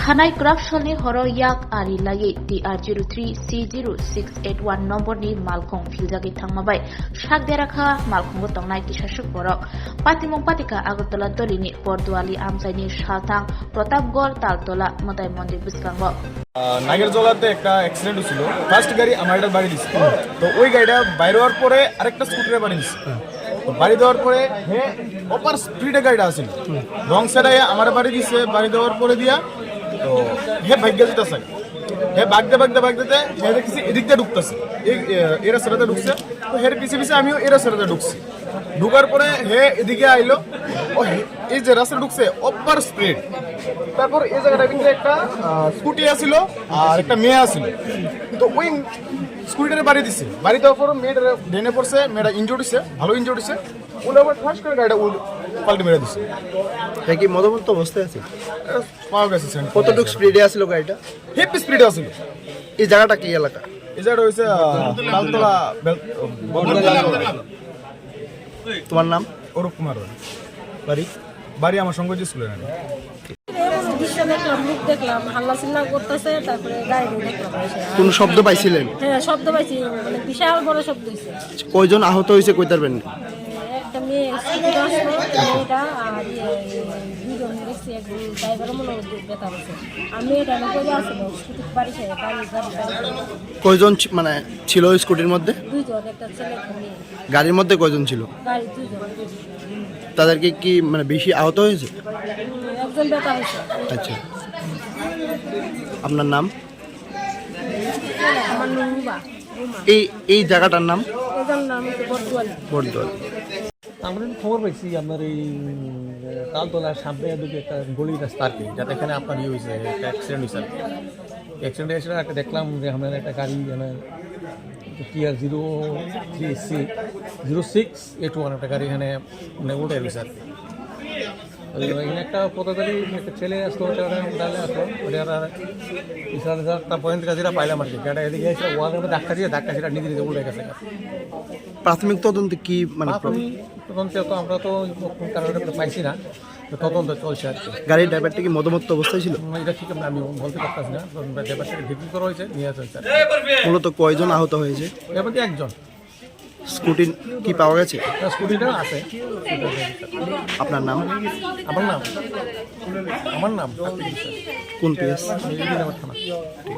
Hanai Corruption Horo Yak Ari Lagi TR03C0681 number ni Malkong Filjagi Tangmabai Shak Derakha Malkong Tongnai Kishashuk Borok Patimong Patika Agotola Dolini Porduali Amsaini Shaltang Protapgor Taltola Motai Mondir Biskango নাগেরজলাতে একটা accident হয়েছিল। First গাড়ি আমার বাড়ি দিচ্ছে, তো ওই গাড়িটা বাইরে হওয়ার পরে আরেকটা স্কুটারে বাড়ি দিচ্ছে। তো বাড়ি দেওয়ার পরে হে অপার স্পিডে গাড়িটা আসছিল, রং সাইডে আমার বাড়ি দিচ্ছে। বাড়ি দেওয়ার পরে দিয়া তো হে ভাগ্য যেতেছে, হে বাগতে হে দেখছি এদিক দিয়ে ঢুকতেছে, এই রাস্তাটাতে ঢুকছে। তো হের পিছিয়ে পিছিয়ে আমিও এই রাস্তাটাতে ঢুকছি। ঢুকার পরে হে এদিকে আইলো, ও এই যে রাস্তা ঢুকছে অপার স্পিড। তারপর এই জায়গাটার ভিতরে একটা স্কুটি আসছিল আর একটা মেয়ে আসছিল। তো ওই স্কুটিটারে বাড়ি দিচ্ছে। বাড়ি দেওয়ার পর মেয়েটা ডেনে পড়ছে, মেয়েটা ইনজোর্ড হচ্ছে, ভালো ইনজোর্ড হচ্ছে। ওটা আবার ঠাস করে গাড়িটা পাল্টে মেরে দিচ্ছে। হ্যাঁ, কি মদমত্ত অবস্থায় আছে? পাওয়া গেছে। কতটুকু স্পিডে আসছিল গাড়িটা? হেপি স্পিডে আসছিল। এই জায়গাটা কি এলাকা? এই জায়গাটা হচ্ছে তালতলা। তোমার নাম? অরূপ কুমার। বাড়ি? বাড়ি আমার সঙ্গে স্কুলে না। দৃশ্য দেখলাম, মুখ দেখলাম, হাল্লা চিল্লা করতেছে, তারপরে গাড়ি দেখলাম। কোন শব্দ পাইছিলেন? হ্যাঁ, শব্দ পাইছি, মানে বিশাল বড় শব্দ হয়েছে। কয়জন আহত হয়েছে কইতে পারবেন? একটা মেয়ে স্কুটিতে আসলো, মেয়েটা আর দুজন দেখছি, একজন ড্রাইভারও মনে হয় ব্যথা হয়েছে। আর মেয়েটা লোকে আসলো স্কুটির বাড়ি খেয়ে বাড়ি। কয়জন মানে ছিল স্কুটির মধ্যে? দুইজন, একটা ছেলে একটা মেয়ে। গাড়ির মধ্যে কয়জন ছিল? গাড়ি দুইজন। তাদেরকে কি মানে বেশি আহত হয়েছে? একজন ব্যথা হয়েছে। আচ্ছা, আপনার নাম? আমার নাম রুমা। এই জায়গাটার নাম? এটার নাম হচ্ছে বটদুয়ালি। বটদল। আমরা খবর পাইছি আপনার এই তালতলার সামনে দিকে একটা গলি রাস্তা আর কি, যাতে এখানে আপনার ইয়ে হয়েছে, একটা অ্যাক্সিডেন্ট হয়েছে আর কি। অ্যাক্সিডেন্ট হয়েছিল, একটা দেখলাম যে আমার একটা গাড়ি TR03C0681 একটা গাড়ি এখানে মানে উল্টে গেছে আর কি। এখানে একটা পথচারী একটা ছেলে আসলো, ডালে আসলো, ওটা তার পয়েন্ট কাজিরা পাইলাম আর কি। গাড়ি এদিকে এসে ওয়ালের মধ্যে ধাক্কা সেটা নিজে নিজে উল্টে গেছে। প্রাথমিক তদন্তে কি মানে তদন্তে তো আমরা তো কারণে পাইছি না, তদন্ত চলছে আর কি। গাড়ির ড্রাইভারটা কি মদমত্ত অবস্থায় ছিল? এটা ঠিক আমি বলতে পারতেছি না। ব্যাপারটাকে ভিত্তি করা হয়েছে, নিয়ে আসা হয়েছে। মূলত কয়জন আহত হয়েছে? এর মধ্যে একজন। স্কুটি কি পাওয়া গেছে? স্কুটিটা আছে। আপনার নাম? আমার নাম কোন পিএস? থানা।